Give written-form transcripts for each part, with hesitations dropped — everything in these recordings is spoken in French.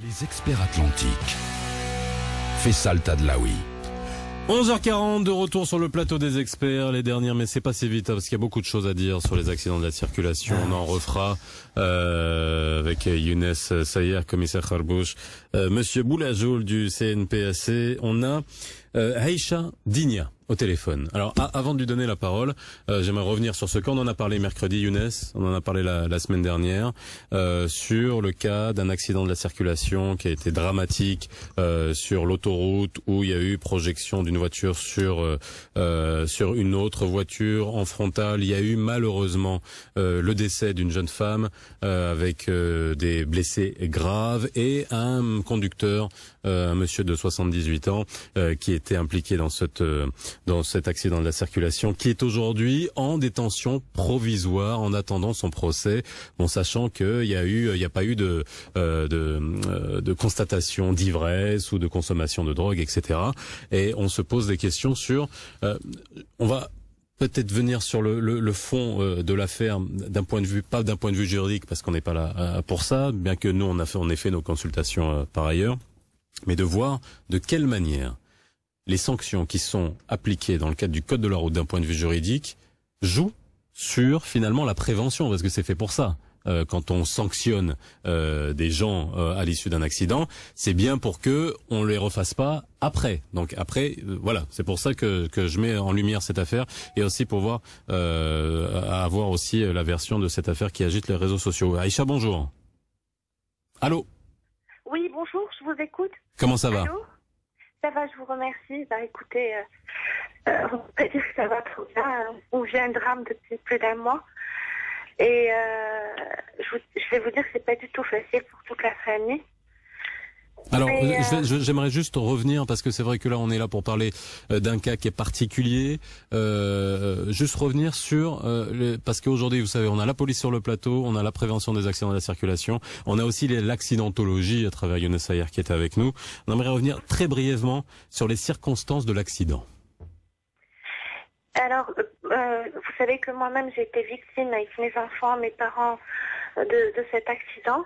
Les experts atlantiques. Faisal Tadlaoui. 11h40 de retour sur le plateau des experts, les dernières, mais c'est pas si vite parce qu'il y a beaucoup de choses à dire sur les accidents de la circulation. On en refera avec Younes Sayer, commissaire Kharbouch, Monsieur Boulajoul du CNPAC. On a Aïcha Digna au téléphone. Alors avant de lui donner la parole, j'aimerais revenir sur ce cas. On en a parlé mercredi, Younes, on en a parlé la semaine dernière, sur le cas d'un accident de la circulation qui a été dramatique sur l'autoroute où il y a eu projection d'une voiture sur une autre voiture en frontale. Il y a eu malheureusement le décès d'une jeune femme avec des blessés graves et un conducteur, un monsieur de 78 ans qui était impliqué dans cet accident de la circulation, qui est aujourd'hui en détention provisoire en attendant son procès, bon, sachant qu'il y a pas eu de constatation d'ivresse ou de consommation de drogue, etc. Et on se pose des questions sur, on va peut-être venir sur le fond de l'affaire d'un point de vue, pas d'un point de vue juridique parce qu'on n'est pas là pour ça, bien que nous on ait fait nos consultations par ailleurs, mais de voir de quelle manière les sanctions qui sont appliquées dans le cadre du code de la route d'un point de vue juridique jouent sur finalement la prévention, parce que c'est fait pour ça. Quand on sanctionne des gens à l'issue d'un accident, c'est bien pour que on les refasse pas après. Donc après, voilà, c'est pour ça que je mets en lumière cette affaire et aussi pour voir avoir aussi la version de cette affaire qui agite les réseaux sociaux. Aïcha, bonjour. Allô. Oui, bonjour, je vous écoute. Comment ça va? Allô. Ça va, je vous remercie. Bah, écoutez, on peut dire que ça va trop bien. On vit un drame depuis plus d'un mois. Et je vais vous dire que c'est pas du tout facile pour toute la famille. Alors, j'aimerais juste revenir, parce que c'est vrai que là, on est là pour parler d'un cas qui est particulier. Juste revenir sur, parce qu'aujourd'hui, vous savez, on a la police sur le plateau, on a la prévention des accidents de la circulation, on a aussi l'accidentologie à travers Younes Sayer qui est avec nous. On aimerait revenir très brièvement sur les circonstances de l'accident. Alors, vous savez que moi-même, j'ai été victime avec mes enfants, mes parents, de cet accident.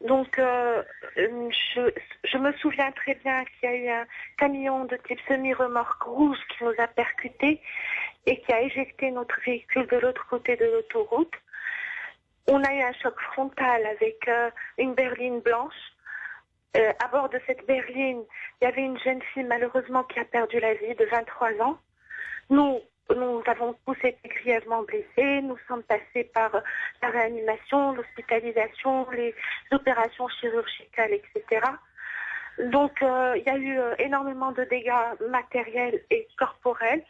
Donc, je me souviens très bien qu'il y a eu un camion de type semi-remorque rouge qui nous a percutés et qui a éjecté notre véhicule de l'autre côté de l'autoroute. On a eu un choc frontal avec une berline blanche. À bord de cette berline, il y avait une jeune fille malheureusement qui a perdu la vie de 23 ans. Nous avons tous été grièvement blessés, nous sommes passés par la réanimation, l'hospitalisation, les opérations chirurgicales, etc. Donc, il y a eu énormément de dégâts matériels et corporels.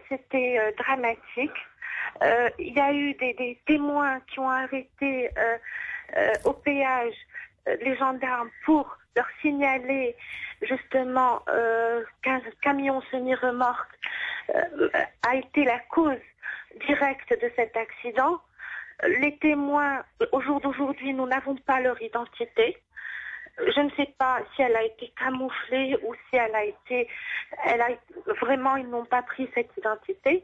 C'était dramatique. Il y a eu des témoins qui ont arrêté au péage les gendarmes pour leur signaler justement qu'un camion semi-remorque a été la cause directe de cet accident. Les témoins, au jour d'aujourd'hui, nous n'avons pas leur identité. Je ne sais pas si elle a été camouflée ou si vraiment, ils n'ont pas pris cette identité.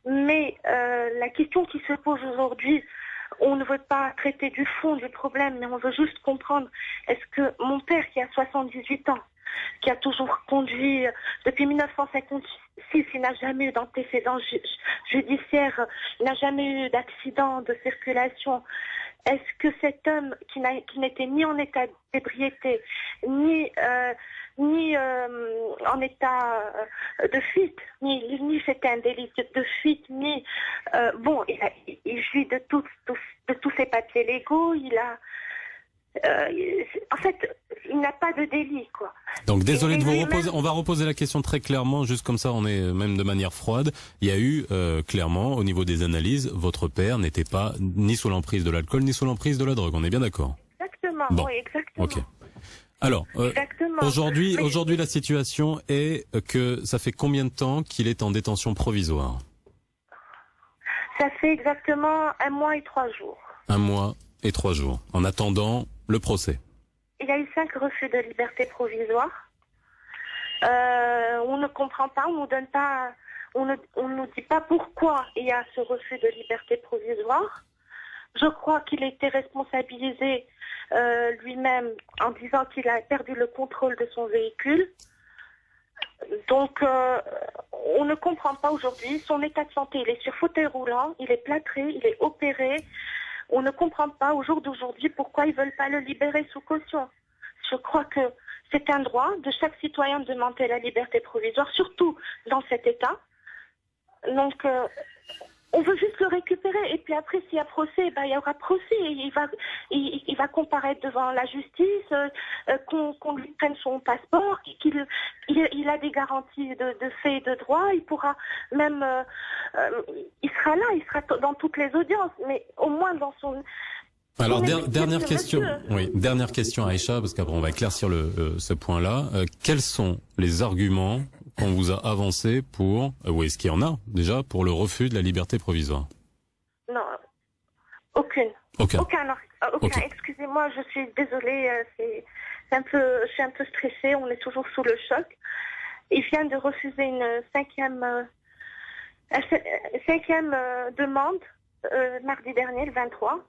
Mais la question qui se pose aujourd'hui, on ne veut pas traiter du fond du problème, mais on veut juste comprendre, est-ce que mon père qui a 78 ans, qui a toujours conduit depuis 1956, il n'a jamais eu d'antécédents judiciaires, il n'a jamais eu d'accident de circulation. Est-ce que cet homme qui n'était ni en état d'ébriété, ni en état de fuite, ni c'était un délit de fuite, ni il jouit de tous ses papiers légaux, en fait, il n'a pas de délit, quoi. Donc désolé de vous reposer, on va reposer la question très clairement, juste comme ça on est même de manière froide. Il y a eu clairement au niveau des analyses, votre père n'était pas ni sous l'emprise de l'alcool ni sous l'emprise de la drogue, on est bien d'accord? Exactement, bon. Oui, exactement. Ok. Alors, aujourd'hui la situation est que ça fait combien de temps qu'il est en détention provisoire? Ça fait exactement 1 mois et 3 jours. 1 mois et 3 jours, en attendant le procès. Il y a eu 5 refus de liberté provisoire. On ne comprend pas, on nous dit pas pourquoi il y a ce refus de liberté provisoire. Je crois qu'il a été responsabilisé lui-même en disant qu'il a perdu le contrôle de son véhicule. Donc, on ne comprend pas aujourd'hui son état de santé. Il est sur fauteuil roulant, il est plâtré, il est opéré. On ne comprend pas au jour d'aujourd'hui pourquoi ils ne veulent pas le libérer sous caution. Je crois que c'est un droit de chaque citoyen de demander la liberté provisoire, surtout dans cet état. Donc, on veut juste le récupérer. Et puis après, s'il y a procès, il y aura procès. Il va comparaître devant la justice, qu'on lui prenne son passeport, il a des garanties de fait et de droit. Il pourra même... il sera là, il sera dans toutes les audiences, mais au moins dans son... Alors dernière question, oui, dernière question à Aïcha, parce qu'après on va éclaircir ce point-là. Quels sont les arguments qu'on vous a avancés pour, ou est-ce qu'il y en a déjà, pour le refus de la liberté provisoire? Non, aucune. Aucun. Okay. Excusez-moi, je suis désolée, je suis un peu stressée, on est toujours sous le choc. Il vient de refuser une cinquième demande mardi dernier, le 23.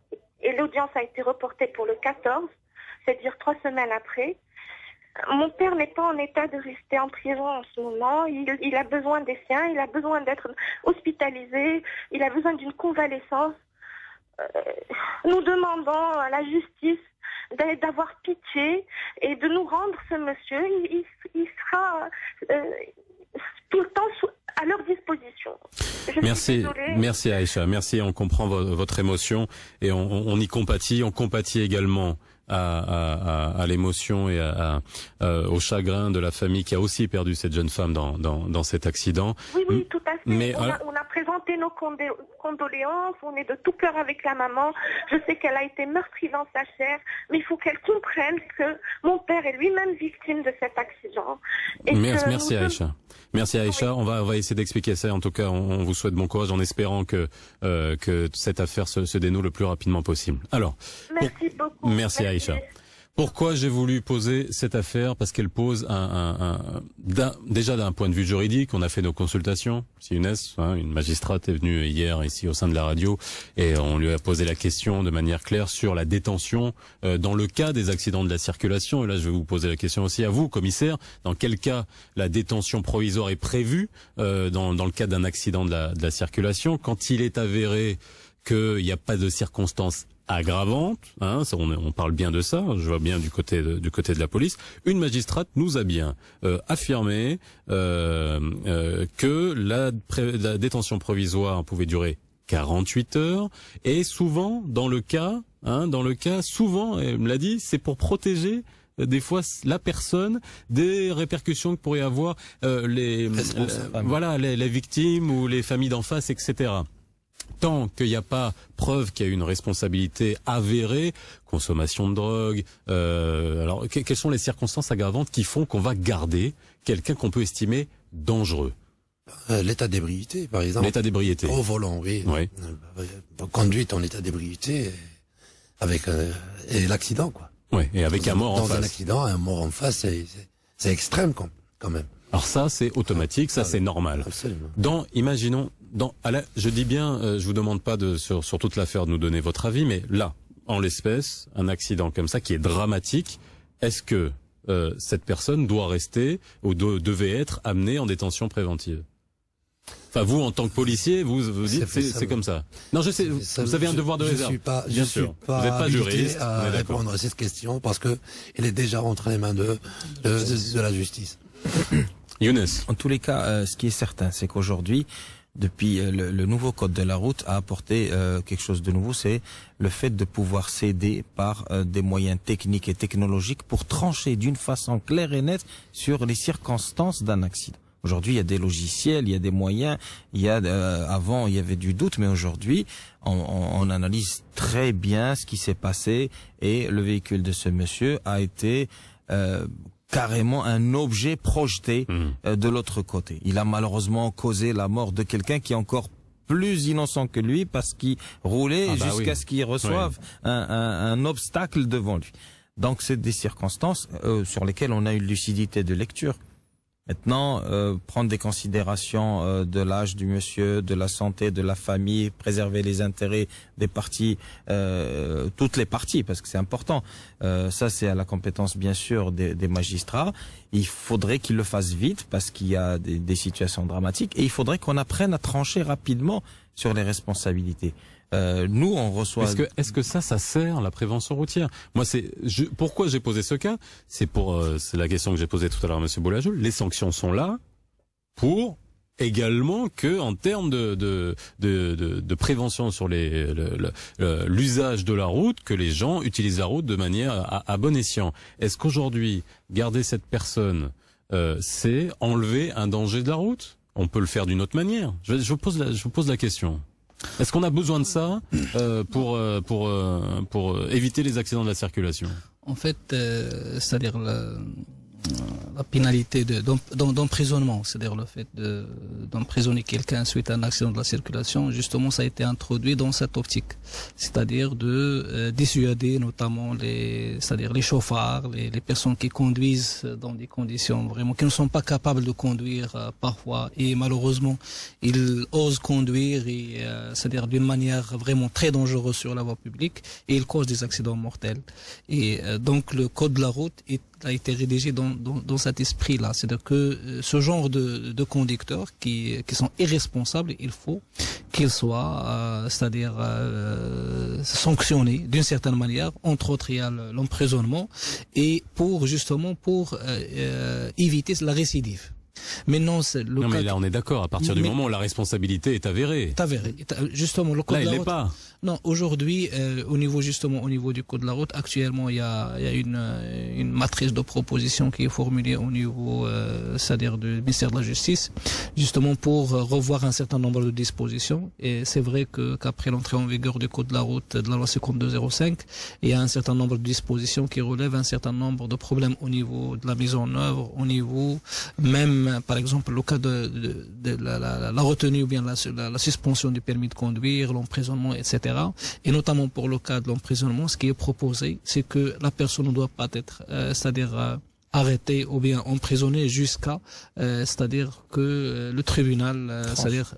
Et l'audience a été reportée pour le 14, c'est-à-dire 3 semaines après. Mon père n'est pas en état de rester en prison en ce moment. Il a besoin des siens, il a besoin d'être hospitalisé, il a besoin d'une convalescence. Nous demandons à la justice d'avoir pitié et de nous rendre ce monsieur. Il sera tout le temps à leur disposition. Merci Aïcha, merci, on comprend votre émotion et on y compatit, également à l'émotion et au chagrin de la famille qui a aussi perdu cette jeune femme dans cet accident. Oui, tout à fait. Mais, on a présenté nos condoléances, on est de tout cœur avec la maman. Je sais qu'elle a été meurtrie dans sa chair, mais il faut qu'elle comprenne que mon père est lui-même victime de cet accident. Et merci Aïcha. Merci Aïcha, on va essayer d'expliquer ça. En tout cas, on vous souhaite bon courage en espérant que cette affaire se dénoue le plus rapidement possible. Alors, merci beaucoup. Merci Aïcha. Pourquoi j'ai voulu poser cette affaire? Parce qu'elle pose déjà d'un point de vue juridique, on a fait nos consultations. Si Younes, une magistrate, est venue hier ici au sein de la radio et on lui a posé la question de manière claire sur la détention dans le cas des accidents de la circulation. Et là, je vais vous poser la question aussi à vous, commissaire. Dans quel cas la détention provisoire est prévue dans le cas d'un accident de la circulation quand il est avéré qu'il n'y a pas de circonstances aggravante, on parle bien de ça, je vois bien du côté de la police. Une magistrate nous a bien affirmé que la détention provisoire pouvait durer 48 heures et souvent dans le cas, souvent, elle me l'a dit, c'est pour protéger des fois la personne des répercussions que pourraient avoir les victimes ou les familles d'en face, etc. Tant qu'il n'y a pas preuve qu'il y a une responsabilité avérée, consommation de drogue, alors quelles sont les circonstances aggravantes qui font qu'on va garder quelqu'un qu'on peut estimer dangereux? L'état d'ébriété, par exemple. L'état d'ébriété. Au volant, oui. Conduite en état d'ébriété avec et l'accident, quoi. Oui, et avec un mort en face. Dans un accident, un mort en face, c'est extrême quand même. Alors ça, c'est automatique, ça c'est normal. Absolument. Imaginons, je dis bien, je vous demande pas sur toute l'affaire de nous donner votre avis, mais là, en l'espèce, un accident comme ça qui est dramatique, est-ce que cette personne doit rester ou devait être amenée en détention préventive? Enfin, vous, en tant que policier, vous dites c'est comme ça. Non, je sais, vous avez un devoir de réserve. Je suis pas vous n'êtes pas juriste à répondre à cette question parce que il est déjà entre les mains de la justice. Younes. En tous les cas, ce qui est certain, c'est qu'aujourd'hui, depuis le nouveau code de la route a apporté quelque chose de nouveau, c'est le fait de pouvoir s'aider par des moyens techniques et technologiques pour trancher d'une façon claire et nette sur les circonstances d'un accident. Aujourd'hui, il y a des logiciels, il y a des moyens. Avant, il y avait du doute, mais aujourd'hui, on analyse très bien ce qui s'est passé et le véhicule de ce monsieur a été carrément un objet projeté de l'autre côté. Il a malheureusement causé la mort de quelqu'un qui est encore plus innocent que lui parce qu'il roulait jusqu'à ce qu'il reçoive un obstacle devant lui. Donc c'est des circonstances sur lesquelles on a une lucidité de lecture. Maintenant, prendre des considérations de l'âge du monsieur, de la santé, de la famille, préserver les intérêts des parties, toutes les parties, parce que c'est important. Ça, c'est à la compétence, bien sûr, des magistrats. Il faudrait qu'ils le fassent vite, parce qu'il y a des situations dramatiques, et il faudrait qu'on apprenne à trancher rapidement sur les responsabilités. Nous, on reçoit. Est-ce que ça sert la prévention routière? Moi, pourquoi j'ai posé ce cas? C'est la question que j'ai posée tout à l'heure à Monsieur Boulajoul. Les sanctions sont là pour également que, en termes de prévention sur l'usage de la route, que les gens utilisent la route de manière à bon escient. Est-ce qu'aujourd'hui, garder cette personne, c'est enlever un danger de la route? On peut le faire d'une autre manière. Je vous pose la question. Est-ce qu'on a besoin de ça pour éviter les accidents de la circulation? En fait, c'est-à-dire la pénalité d'emprisonnement, c'est-à-dire le fait d'emprisonner quelqu'un suite à un accident de la circulation, justement, ça a été introduit dans cette optique, c'est-à-dire de dissuader notamment les chauffards, les personnes qui conduisent dans des conditions vraiment qui ne sont pas capables de conduire parfois, et malheureusement ils osent conduire et c'est-à-dire d'une manière vraiment très dangereuse sur la voie publique, et ils causent des accidents mortels. Et donc le code de la route a été rédigé dans cet esprit-là. C'est-à-dire que ce genre de conducteurs qui sont irresponsables, il faut qu'ils soient, c'est-à-dire sanctionnés d'une certaine manière. Entre autres, il y a l'emprisonnement, et pour éviter la récidive. Mais non, mais là on est d'accord, à partir du moment où la responsabilité est avérée. Justement, le code là, de la il route. L'est pas. Non, aujourd'hui, au niveau du code de la route, actuellement, il y a une matrice de propositions qui est formulée au niveau, c'est-à-dire du ministère de la Justice, justement pour revoir un certain nombre de dispositions. Et c'est vrai qu'après l'entrée en vigueur du code de la route, de la loi 5205, il y a un certain nombre de dispositions qui relèvent un certain nombre de problèmes au niveau de la mise en œuvre, au niveau même, par exemple, le cas de la retenue ou bien la suspension du permis de conduire, l'emprisonnement, etc. Et notamment pour le cas de l'emprisonnement, ce qui est proposé, c'est que la personne ne doit pas être, c'est-à-dire arrêtée ou bien emprisonnée jusqu'à, c'est-à-dire que le tribunal, c'est-à-dire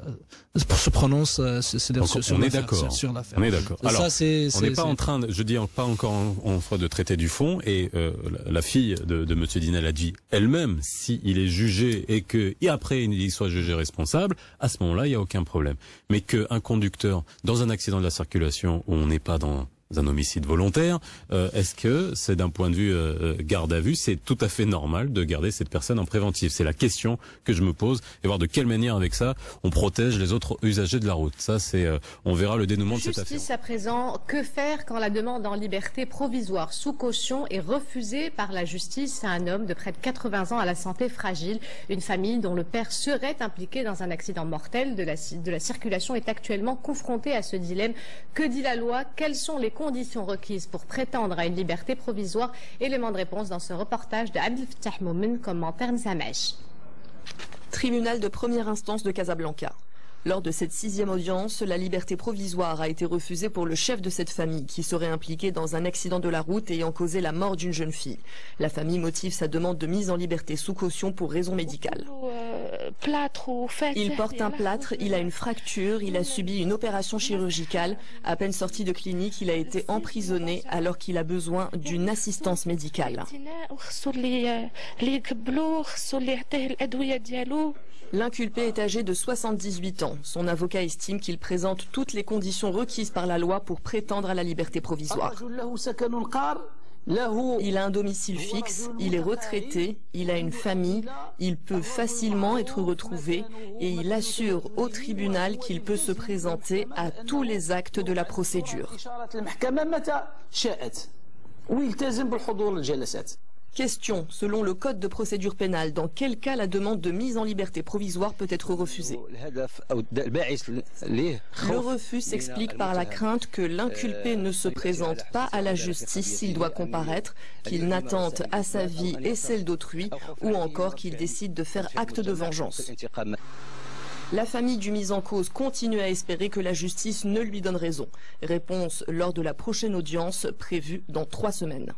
se prononce sur l'affaire. On est d'accord. Alors, on n'est pas en train, je dis pas encore en train de traiter du fond, et la fille de Monsieur Dinel a dit elle-même, s'il est jugé et que après il soit jugé responsable, à ce moment-là, il n'y a aucun problème. Mais qu'un conducteur, dans un accident de la circulation où on n'est pas dans un homicide volontaire, est-ce que c'est d'un point de vue garde à vue, c'est tout à fait normal de garder cette personne en préventive? C'est la question que je me pose, et voir de quelle manière avec ça on protège les autres usagers de la route. Ça, on verra le dénouement de cette affaire. Justice à présent, que faire quand la demande en liberté provisoire sous caution est refusée par la justice à un homme de près de 80 ans à la santé fragile? Une famille dont le père serait impliqué dans un accident mortel de la circulation est actuellement confrontée à ce dilemme. Que dit la loi? Quelles sont les conditions requises pour prétendre à une liberté provisoire? Élément de réponse dans ce reportage de Abdel Fattah Moumen, commentaire Nzamach. Tribunal de première instance de Casablanca. Lors de cette 6e audience, la liberté provisoire a été refusée pour le chef de cette famille qui serait impliqué dans un accident de la route ayant causé la mort d'une jeune fille. La famille motive sa demande de mise en liberté sous caution pour raison médicale. Il porte un plâtre, il a une fracture, il a subi une opération chirurgicale. À peine sorti de clinique, il a été emprisonné alors qu'il a besoin d'une assistance médicale. L'inculpé est âgé de 78 ans. Son avocat estime qu'il présente toutes les conditions requises par la loi pour prétendre à la liberté provisoire. Il a un domicile fixe, il est retraité, il a une famille, il peut facilement être retrouvé et il assure au tribunal qu'il peut se présenter à tous les actes de la procédure. Question, selon le code de procédure pénale, dans quel cas la demande de mise en liberté provisoire peut être refusée? Le refus s'explique par la crainte que l'inculpé ne se présente pas à la justice s'il doit comparaître, qu'il n'attente à sa vie et celle d'autrui, ou encore qu'il décide de faire acte de vengeance. La famille du mis en cause continue à espérer que la justice ne lui donne raison. Réponse lors de la prochaine audience prévue dans 3 semaines.